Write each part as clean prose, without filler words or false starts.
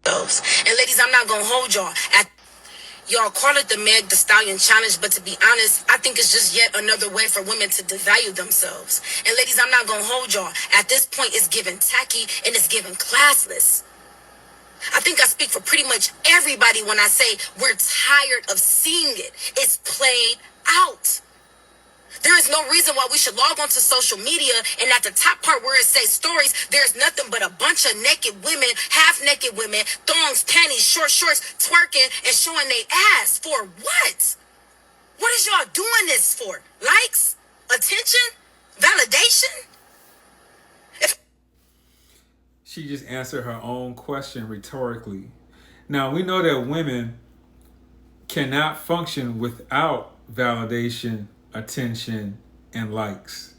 And ladies, I'm not gonna hold y'all. Y'all call it the Meg the Stallion challenge, but to be honest, I think it's just yet another way for women to devalue themselves. And ladies, I'm not gonna hold y'all. At this point, it's given tacky and it's given classless. I think I speak for pretty much everybody when I say we're tired of seeing it. It's played out. There is no reason why we should log onto social media and at the top part where it says stories, there's nothing but a bunch of naked women, half naked women, thongs, panties, short shorts, twerking and showing their ass. For what? What is y'all doing this for? Likes? Attention? Validation? She just answered her own question rhetorically. Now, we know that women cannot function without validation, attention, and likes.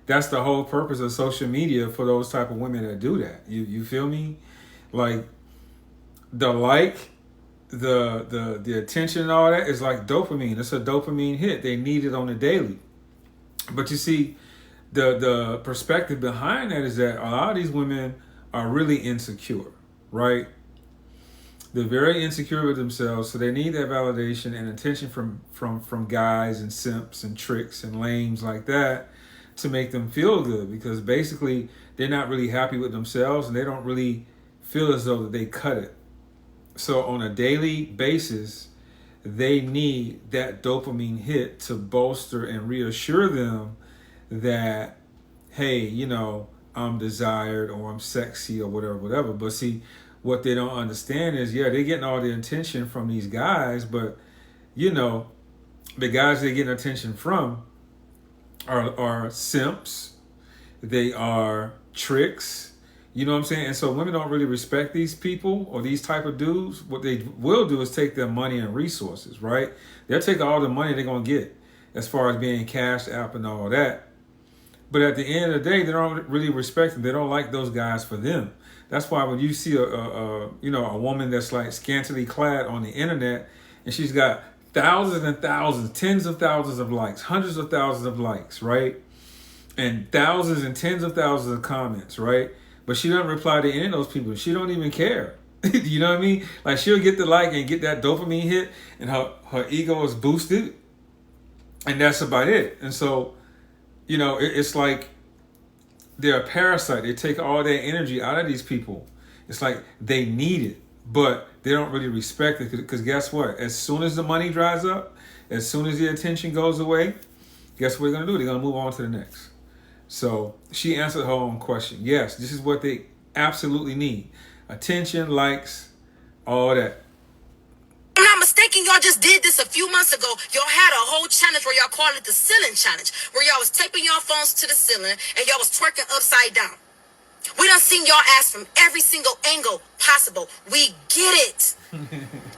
That's the whole purpose of social media for those type of women that do that. You feel me? Like the like, the attention and all that is like dopamine. It's a dopamine hit. They need it on a daily. But you see, the perspective behind that is that a lot of these women are really insecure, right? They're very insecure with themselves, so they need that validation and attention from guys and simps and tricks and lames like that to make them feel good, because basically they're not really happy with themselves and they don't really feel as though that they cut it. So on a daily basis, they need that dopamine hit to bolster and reassure them that, hey, you know, I'm desired or I'm sexy or whatever. But see, what they don't understand is, yeah, they're getting all the attention from these guys, but, you know, the guys they're getting attention from are simps. They are tricks. You know what I'm saying? And so women don't really respect these people or these type of dudes. What they will do is take their money and resources, right? They'll take all the money they're going to get as far as being Cash App and all that. But at the end of the day, they don't really respect them. They don't like those guys for them. That's why when you see a woman that's like scantily clad on the internet and she's got thousands and thousands, tens of thousands of likes, hundreds of thousands of likes, right? And thousands and tens of thousands of comments, right? But she doesn't reply to any of those people. She don't even care. You know what I mean? Like, she'll get the like and get that dopamine hit and her ego is boosted. And that's about it. And so, you know, it's like they're a parasite. They take all their energy out of these people. It's like they need it, but they don't really respect it, because guess what? As soon as the money dries up, as soon as the attention goes away, guess what they're going to do? They're going to move on to the next. So she answered her own question. Yes, this is what they absolutely need. Attention, likes, all that. I'm not mistaken, y'all just did this a few months ago. Y'all had a whole challenge where y'all called it the ceiling challenge, where y'all was taping y'all phones to the ceiling and y'all was twerking upside down. We done seen y'all ass from every single angle possible. We get it.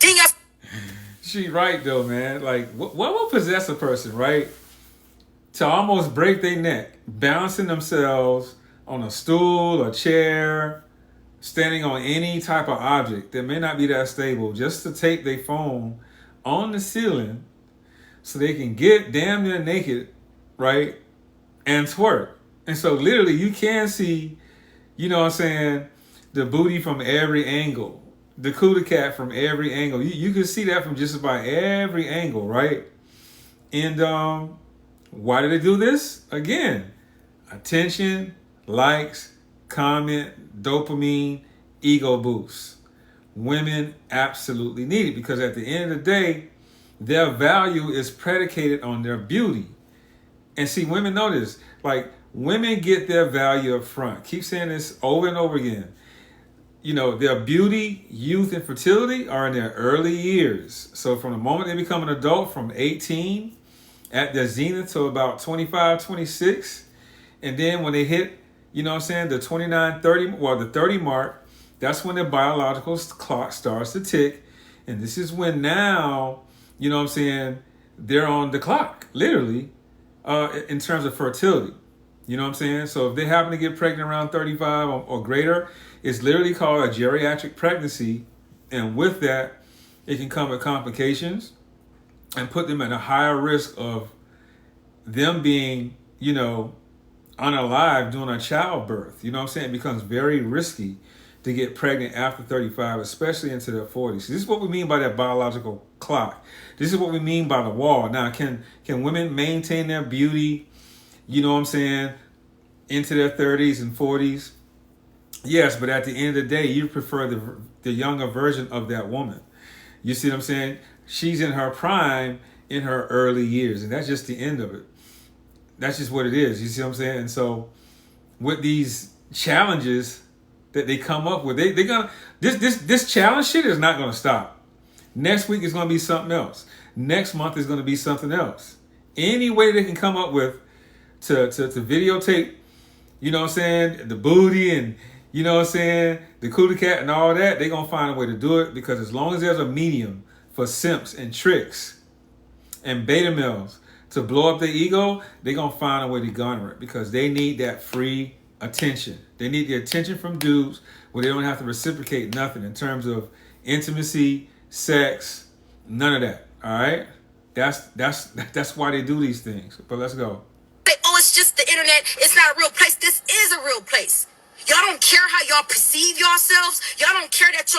Then y'all... She right though, man. Like, what will possess a person, right, to almost break their neck, bouncing themselves on a stool, a chair, standing on any type of object that may not be that stable, just to tape their phone on the ceiling so they can get damn near naked, right, and twerk. And so literally you can see, you know what I'm saying, the booty from every angle, the cootie cat from every angle. You can see that from just about every angle, right? And why do they do this? Again, attention, likes, comment, dopamine, ego boost. Women absolutely need it, because at the end of the day, their value is predicated on their beauty. And see, women know this. Like, women get their value up front. Keep saying this over and over again. You know, their beauty, youth, and fertility are in their early years. So from the moment they become an adult, from 18 at their zenith to about 25, 26, and then when they hit, you know what I'm saying, the 29, 30, well, the 30 mark, that's when their biological clock starts to tick. And this is when now, you know what I'm saying, they're on the clock, literally, in terms of fertility. You know what I'm saying? So if they happen to get pregnant around 35 or greater, it's literally called a geriatric pregnancy. And with that, it can come with complications and put them at a higher risk of them being, unalive during a childbirth. You know what I'm saying? It becomes very risky to get pregnant after 35, especially into their 40s. This is what we mean by that biological clock. This is what we mean by the wall. Now, can women maintain their beauty, you know what I'm saying, into their 30s and 40s? Yes, but at the end of the day, you prefer the younger version of that woman. You see what I'm saying? She's in her prime in her early years, and that's just the end of it. That's just what it is. You see what I'm saying? And so with these challenges that they come up with, they're gonna this challenge shit is not gonna stop. Next week is gonna be something else. Next month is gonna be something else. Any way they can come up with to videotape, you know what I'm saying, the booty and you know what I'm saying, the cootie cat and all that, they're gonna find a way to do it, because as long as there's a medium for simps and tricks and beta males to blow up their ego, they're gonna find a way to garner it, because they need that free attention. They need the attention from dudes where they don't have to reciprocate nothing in terms of intimacy, sex, none of that. All right, that's why they do these things. But let's go. Oh, it's just the internet. It's not a real place. This is a real place. Y'all don't care how y'all perceive yourselves. Y'all don't care that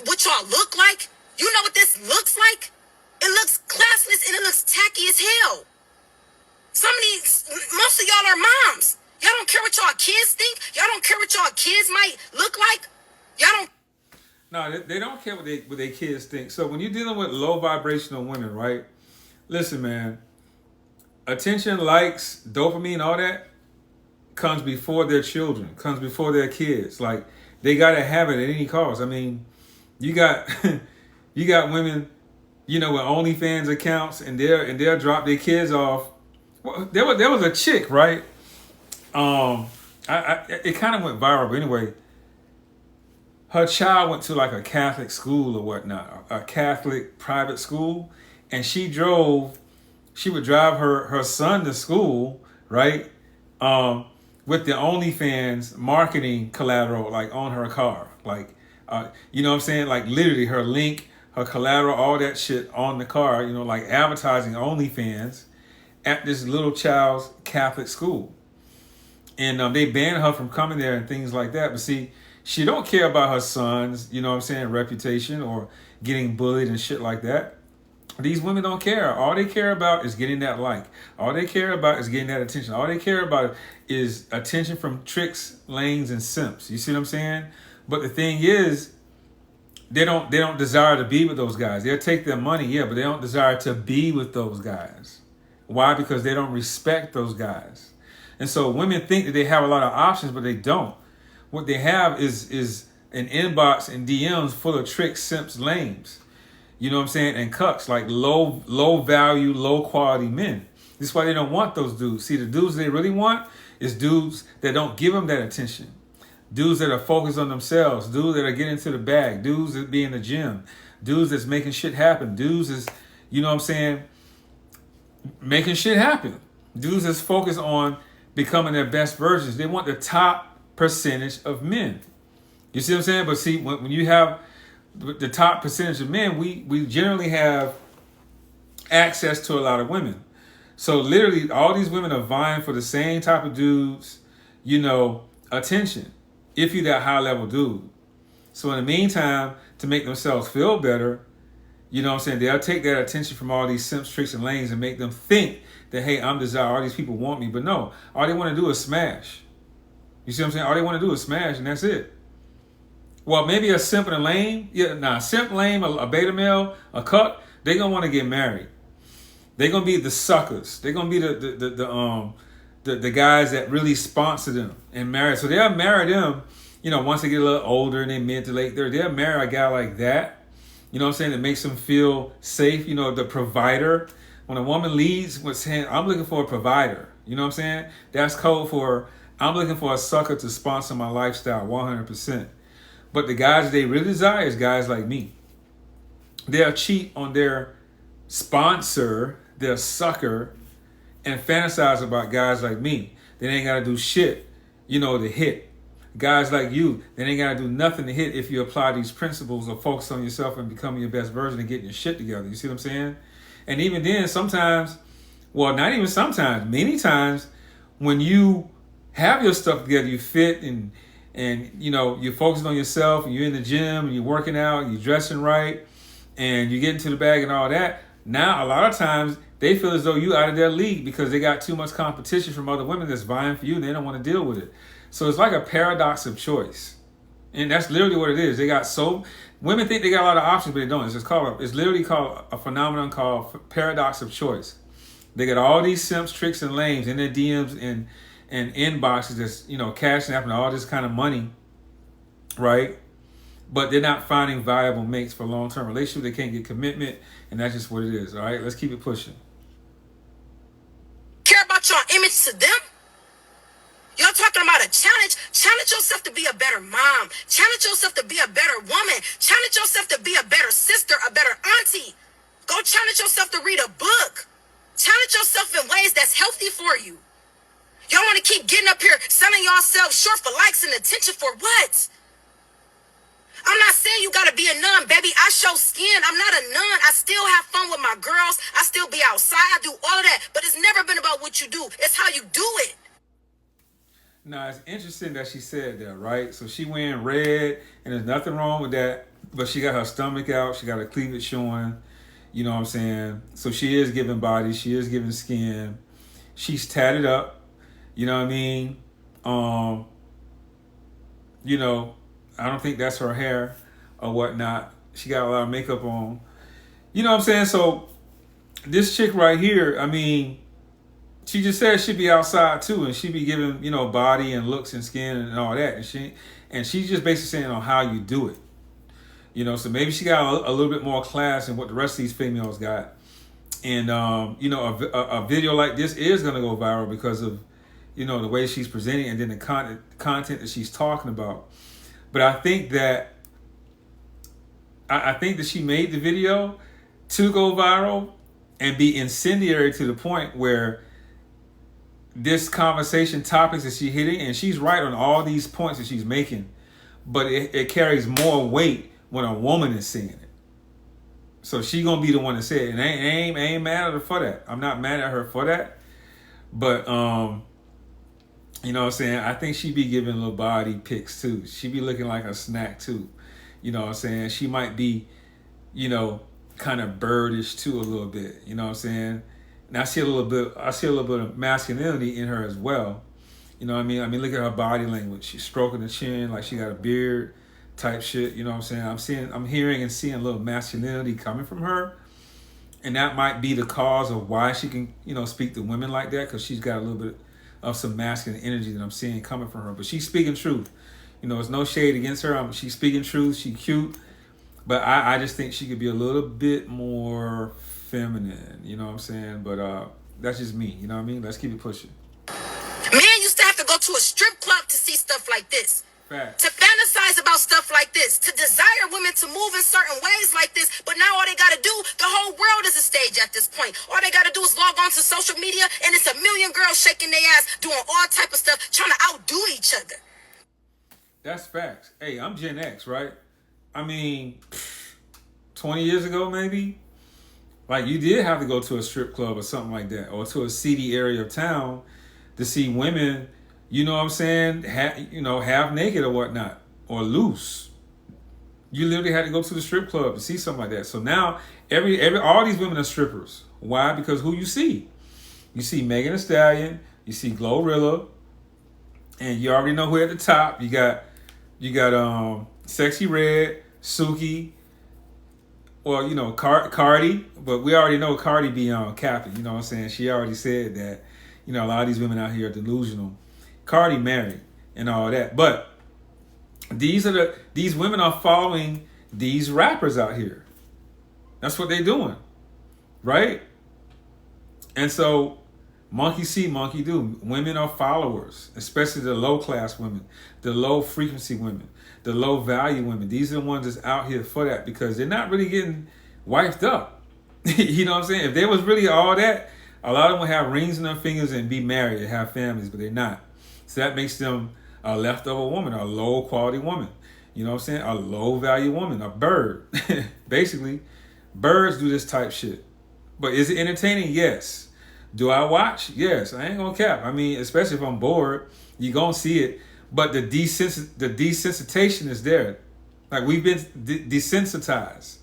what y'all look like. You know what this looks like? It looks classless and it looks tacky as hell. Most of y'all are moms. Y'all don't care what y'all kids think. Y'all don't care what y'all kids might look like. Y'all don't. No, they don't care what their kids think. So when you're dealing with low vibrational women, right? Listen, man. Attention, likes, dopamine, all that comes before their children, comes before their kids. Like, they gotta have it at any cost. I mean, you got you got women, you know, with OnlyFans accounts, and they'll drop their kids off. Well, there was a chick, right? It kind of went viral, but anyway, her child went to like a Catholic school or whatnot, a Catholic private school, and she would drive her son to school, right? With the OnlyFans marketing collateral, like on her car, like, you know what I'm saying? Like literally her link, her collateral, all that shit on the car, you know, like advertising OnlyFans at this little child's Catholic school. And they banned her from coming there and things like that. But see, she don't care about her son's, you know what I'm saying, reputation or getting bullied and shit like that. These women don't care. All they care about is getting that like. All they care about is getting that attention. All they care about is attention from tricks, lanes, and simps. You see what I'm saying? But the thing is, they don't desire to be with those guys. They'll take their money, yeah, but they don't desire to be with those guys. Why? Because they don't respect those guys. And so women think that they have a lot of options, but they don't. What they have is an inbox and DMs full of tricks, simps, lames. You know what I'm saying? And cucks, like low value, low quality men. This is why they don't want those dudes. See, the dudes they really want is dudes that don't give them that attention. Dudes that are focused on themselves. Dudes that are getting to the bag. Dudes that be in the gym. Dudes that's making shit happen. Dudes that's, you know what I'm saying, making shit happen. Dudes that's focused on becoming their best versions. They want the top percentage of men. You see what I'm saying? But see, when you have the top percentage of men, we generally have access to a lot of women. So literally all these women are vying for the same type of dudes, you know, attention, if you're that high level dude. So in the meantime, to make themselves feel better, you know what I'm saying, they'll take that attention from all these simps, tricks, and lanes and make them think that, hey, I'm desired, all these people want me. But no, all they want to do is smash. You see what I'm saying? All they want to do is smash, and that's it. Well, maybe a simp and a lame, simp, lame, a beta male, a cuck, they're going to want to get married. They're going to be the suckers. They're going to be the guys that really sponsor them and marry. So they'll marry them, you know, once they get a little older and they mid to late 30s, they'll marry a guy like that. You know what I'm saying? That makes them feel safe. You know, the provider. When a woman leads with saying, I'm looking for a provider. You know what I'm saying? That's code for, I'm looking for a sucker to sponsor my lifestyle 100%. But the guys they really desire is guys like me. They'll cheat on their sponsor, their sucker, and fantasize about guys like me. They ain't got to do shit, you know, to hit. Guys like you, they ain't got to do nothing to hit if you apply these principles or focus on yourself and becoming your best version and getting your shit together. You see what I'm saying? And even then, sometimes, well, not even sometimes, many times, when you have your stuff together, you fit and and you know, you're focusing on yourself, and you're in the gym, and you're working out, and you're dressing right, and you get into the bag and all that. Now, a lot of times, they feel as though you out of their league because they got too much competition from other women that's vying for you, and they don't want to deal with it. So it's like a paradox of choice, and that's literally what it is. They got so women think they got a lot of options, but they don't. It's literally called a phenomenon called paradox of choice. They got all these simps, tricks, and lames in their DMs and inboxes that's, you know, cashing out and all this kind of money, right? But they're not finding viable mates for long-term relationships. They can't get commitment, and that's just what it is. All right, let's keep it pushing. Care about your image to them? Y'all talking about a challenge? Challenge yourself to be a better mom. Challenge yourself to be a better woman. Challenge yourself to be a better sister, a better auntie. Go challenge yourself to read a book. Challenge yourself in ways that's healthy for you. Y'all want to keep getting up here selling yourselves short for likes and attention for what? I'm not saying you gotta be a nun, baby. I show skin. I'm not a nun. I still have fun with my girls. I still be outside. I do all of that. But it's never been about what you do. It's how you do it. Now, it's interesting that she said that, right? So she wearing red, and there's nothing wrong with that. But she got her stomach out. She got her cleavage showing. You know what I'm saying? So she is giving body. She is giving skin. She's tatted up. You know what I mean? You know, I don't think that's her hair or whatnot. She got a lot of makeup on. You know what I'm saying? So this chick right here, I mean, she just said she'd be outside too, and she'd be giving, you know, body and looks and skin and all that. And she's just basically saying on how you do it. You know, so maybe she got a little bit more class than what the rest of these females got. And, you know, a video like this is going to go viral because of, you know, the way she's presenting and then the content that she's talking about. But I think that she made the video to go viral and be incendiary to the point where this conversation topics that she's hitting, and she's right on all these points that she's making, but it carries more weight when a woman is saying it. So she gonna be the one to say it, and I ain't mad at her for that. I'm not mad at her for that, but you know what I'm saying? I think she be giving little body pics too. She be looking like a snack too. You know what I'm saying? She might be, you know, kind of birdish too a little bit. You know what I'm saying? And I see a little bit of masculinity in her as well. You know what I mean? I mean, look at her body language. She's stroking the chin like she got a beard type shit. You know what I'm saying? I'm hearing and seeing a little masculinity coming from her. And that might be the cause of why she can, you know, speak to women like that, because she's got a little bit of some masculine energy that I'm seeing coming from her. But she's speaking truth. You know, it's no shade against her. She's speaking truth. She's cute. But I just think she could be a little bit more feminine. You know what I'm saying? But that's just me. You know what I mean? Let's keep it pushing. Men used to have to go to a strip club to see stuff like this. Fact. To fantasize about stuff like this, to desire women to move in certain ways like this. But now all they got to do, the whole world is a stage at this point. All they got to do is log on to social media, and it's a million girls shaking their ass, doing all type of stuff, trying to outdo each other. That's facts. Hey, I'm Gen X, right? I mean, 20 years ago maybe, like you did have to go to a strip club or something like that, or to a seedy area of town to see women, you know what I'm saying, half naked or whatnot, or loose. You literally had to go to the strip club to see something like that. So now all these women are strippers. Why? Because who you see? You see Megan Thee Stallion, you see Glorilla, and you already know who at the top. You got Sexy Red, Suki, or you know Cardi, but we already know Cardi beyond capping. You know what I'm saying? She already said that, you know, a lot of these women out here are delusional. Cardi married and all that, but these women are following these rappers out here. That's what they're doing, right? And so, monkey see, monkey do. Women are followers, especially the low class women, the low frequency women, the low value women. These are the ones that's out here for that, because they're not really getting wifed up. You know what I'm saying? If there was really all that, a lot of them would have rings in their fingers and be married and have families, but they're not. So that makes them a leftover woman, a low quality woman. You know what I'm saying? A low value woman, a bird. Basically, birds do this type shit. But is it entertaining? Yes. Do I watch? Yes. I ain't gonna cap. I mean, especially if I'm bored, you gonna see it. but the desensitization is there. Like we've been desensitized.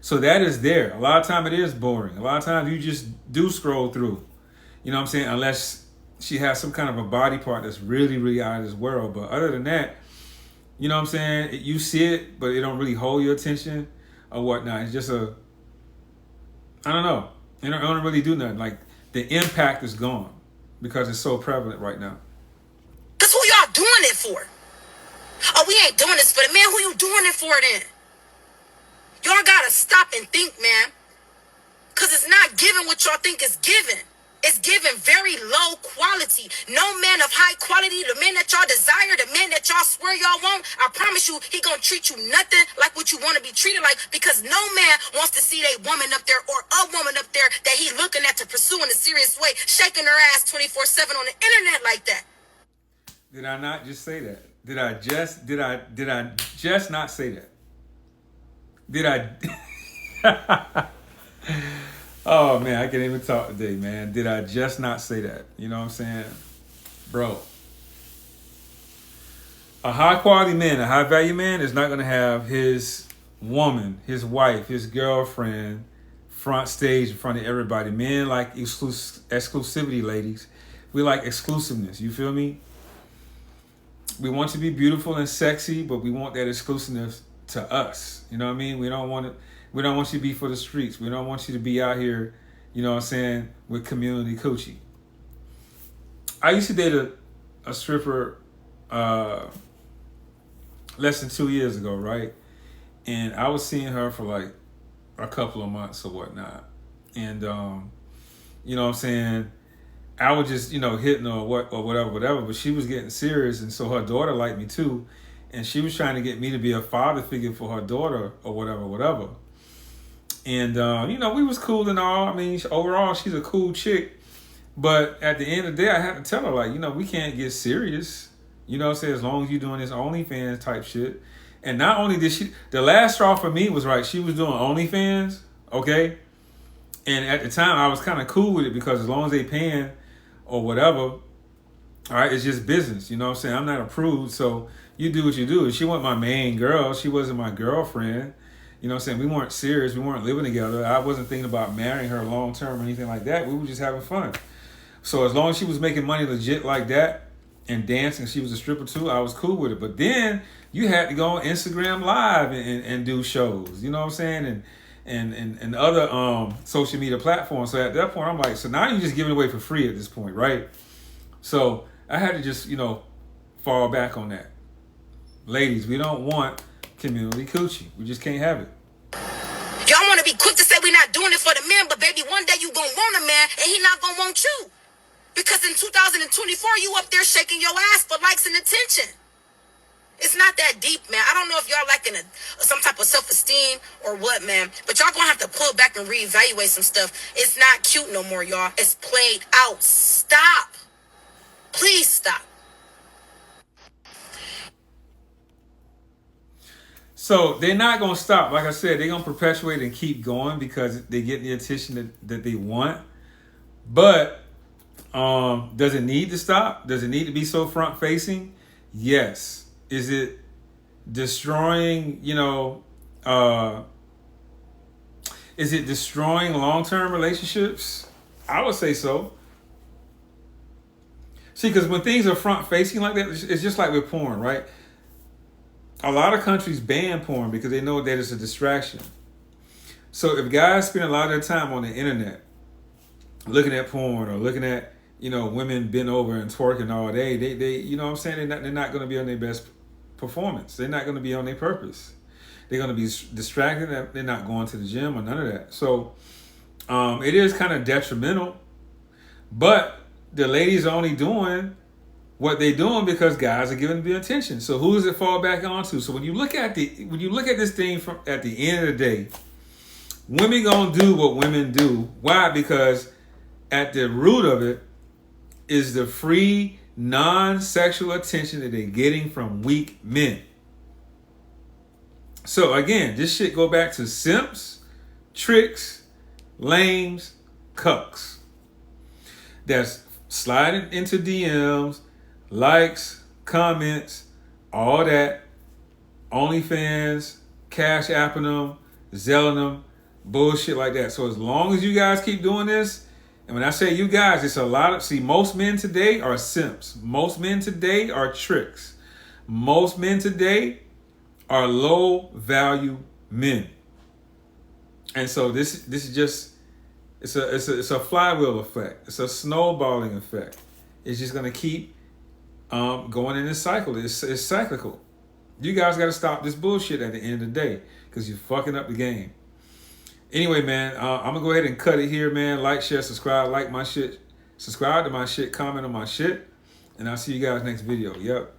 So that is there. A lot of time it is boring. A lot of times you just do scroll through. You know what I'm saying? Unless she has some kind of a body part that's really, really out of this world. But other than that, you know what I'm saying? You see it, but it don't really hold your attention or whatnot. It's just I don't know. It don't really do nothing. Like the impact is gone because it's so prevalent right now. Cause who y'all doing it for? Oh, we ain't doing this for the man. Who you doing it for then? Y'all gotta stop and think, man. Cause it's not giving what y'all think is giving. It's giving very low quality. No man of high quality, the man that y'all desire, the man that y'all swear y'all want, I promise you, he gonna treat you nothing like what you want to be treated like, because no man wants to see a woman up there or a woman up there that he looking at to pursue in a serious way, shaking her ass 24/7 on the internet like that. Did I not just say that? Did I just not say that? Did I? Oh man, I can't even talk today, man. Did I just not say that? You know what I'm saying? Bro. A high quality man, a high value man is not going to have his woman, his wife, his girlfriend front stage in front of everybody. Men like exclusivity, ladies. We like exclusiveness. You feel me? We want to be beautiful and sexy, but we want that exclusiveness to us. You know what I mean? We don't want you to be for the streets. We don't want you to be out here, you know what I'm saying, with community coochie. I used to date a stripper less than 2 years ago, right? And I was seeing her for like a couple of months or whatnot. And, you know what I'm saying, I was just, hitting her or whatever. But she was getting serious. And so her daughter liked me too. And she was trying to get me to be a father figure for her daughter or whatever. And, we was cool and all. I mean, overall, she's a cool chick. But at the end of the day, I had to tell her, like, we can't get serious. You know what I'm saying? As long as you're doing this OnlyFans type shit. And not only did the last straw for me was, right, she was doing OnlyFans, okay? And at the time, I was kind of cool with it because as long as they paying or whatever, all right, it's just business. You know what I'm saying? I'm not approved, so you do what you do. She wasn't my main girl. She wasn't my girlfriend. You know what I'm saying? We weren't serious. We weren't living together. I wasn't thinking about marrying her long term or anything like that. We were just having fun. So as long as she was making money legit like that and dancing, she was a stripper too, I was cool with it. But then you had to go on Instagram Live and do shows. You know what I'm saying? And other social media platforms. So at that point, I'm like, so now you're just giving away for free at this point, right? So I had to just, fall back on that. Ladies, we don't want community coochie. We just can't have it. Y'all want to be quick to say we're not doing it for the men, but baby, one day you gonna want a man and he not gonna want you. Because in 2024, you up there shaking your ass for likes and attention. It's not that deep, man. I don't know if y'all lacking some type of self-esteem or what, man. But y'all gonna have to pull back and reevaluate some stuff. It's not cute no more, y'all. It's played out. Stop. Please stop. So they're not going to stop. Like I said, they're going to perpetuate and keep going because they get the attention that they want. But does it need to stop? Does it need to be so front-facing? Yes. Is it destroying, is it destroying long-term relationships? I would say so. See, because when things are front-facing like that, it's just like with porn, right? A lot of countries ban porn because they know that it's a distraction. So if guys spend a lot of their time on the internet looking at porn or looking at, women bent over and twerking all day, they you know what I'm saying? They're not going to be on their best performance. They're not going to be on their purpose. They're going to be distracted. They're not going to the gym or none of that. So it is kind of detrimental. But the ladies are only doing what they're doing because guys are giving them attention. So who does it fall back onto? So when you look at this thing from at the end of the day, women gonna do what women do. Why? Because at the root of it is the free, non-sexual attention that they're getting from weak men. So again, this shit go back to simps, tricks, lames, cucks. That's sliding into DMs, likes, comments, all that, OnlyFans, Cash Apping them, Zelling them, bullshit like that. So as long as you guys keep doing this, and when I say you guys, it's a lot of, see, most men today are simps. Most men today are tricks. Most men today are low value men. And so this is just, it's a flywheel effect. It's a snowballing effect. It's just gonna keep going in this cycle. It's cyclical. You guys got to stop this bullshit at the end of the day because you're fucking up the game. Anyway, man, I'm gonna go ahead and cut it here, man. Like, share, subscribe, like my shit, subscribe to my shit, comment on my shit, and I'll see you guys next video. Yep.